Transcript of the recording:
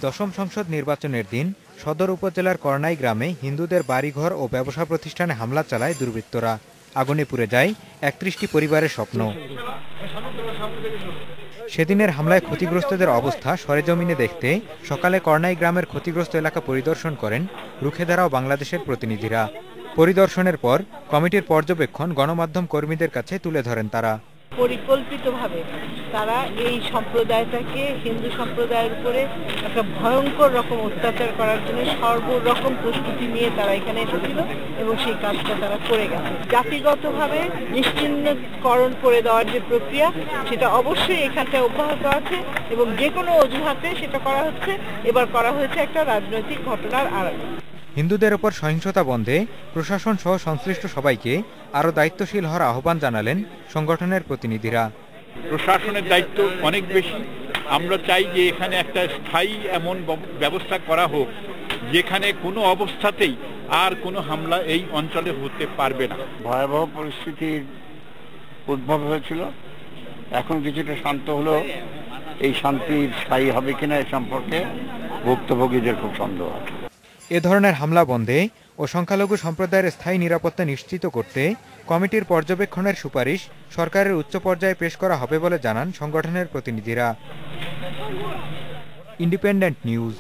দশম সংসদ নির্বাচনের দিন সদর উপজেলার করনাই গ্রামে হিন্দুদের বাড়িঘর ও ব্যবসা প্রতিষ্ঠানে হামলা চালায় দুর্বৃত্তরা। আগুনে পুড়ে যায় ৩১টি পরিবারের স্বপ্ন। সেদিনের হামলায় ক্ষতিগ্রস্তদের অবস্থা সরেজমিনে দেখতে সকালে করনাই গ্রামের ক্ষতিগ্রস্ত এলাকা পরিদর্শন করেন রুখেদারা ও বাংলাদেশের প্রতিনিধিরা। পরিদর্শনের পর কমিটির পর্যবেক্ষণ গণমাধ্যম কর্মীদের কাছে তুলে ধরেন তারা। পরিকল্পিতভাবে তারা এই সম্প্রদায়টাকে, হিন্দু সম্প্রদায়ের উপরে একটা ভয়ঙ্কর রকম অত্যাচার করার জন্য সর্বরকম প্রস্তুতি নিয়ে তারা এখানে এসেছিল এবং সেই কাজটা তারা করে গেছে। জাতিগতভাবে নিশ্চিহ্নকরণ করে দেওয়ার যে প্রক্রিয়া, সেটা অবশ্যই এখানটায় অব্যাহত আছে এবং যে কোনো অজুহাতে সেটা করা হচ্ছে। এবার করা হয়েছে একটা রাজনৈতিক ঘটনার আড়ালে। হিন্দুদের ওপর সহিংসতা বন্ধে প্রশাসন সহ সংশ্লিষ্ট সবাইকে আরও দায়িত্বশীল হওয়ার আহ্বান জানালেন সংগঠনের প্রতিনিধিরা। প্রশাসনের দায়িত্ব অনেক বেশি। আমরা চাই যে এখানে একটা স্থায়ী এমন ব্যবস্থা করা হোক যেখানে কোনো অবস্থাতেই আর কোনো হামলা এই অঞ্চলে হতে পারবে না। ভয়াবহ পরিস্থিতির উদ্ভব হয়েছিল, এখন কিছুটা শান্ত হলো। এই শান্তি স্থায়ী হবে কিনা এ সম্পর্কে ভুক্তভোগীদের খুব সন্দেহ আছে। এ ধরনের হামলা বন্ধে ও সংখ্যালঘু সম্প্রদায়ের স্থায়ী নিরাপত্তা নিশ্চিত করতে কমিটির পর্যবেক্ষণের সুপারিশ সরকারের উচ্চ পর্যায়ে পেশ করা হবে বলে জানান সংগঠনের প্রতিনিধিরা। Independent news.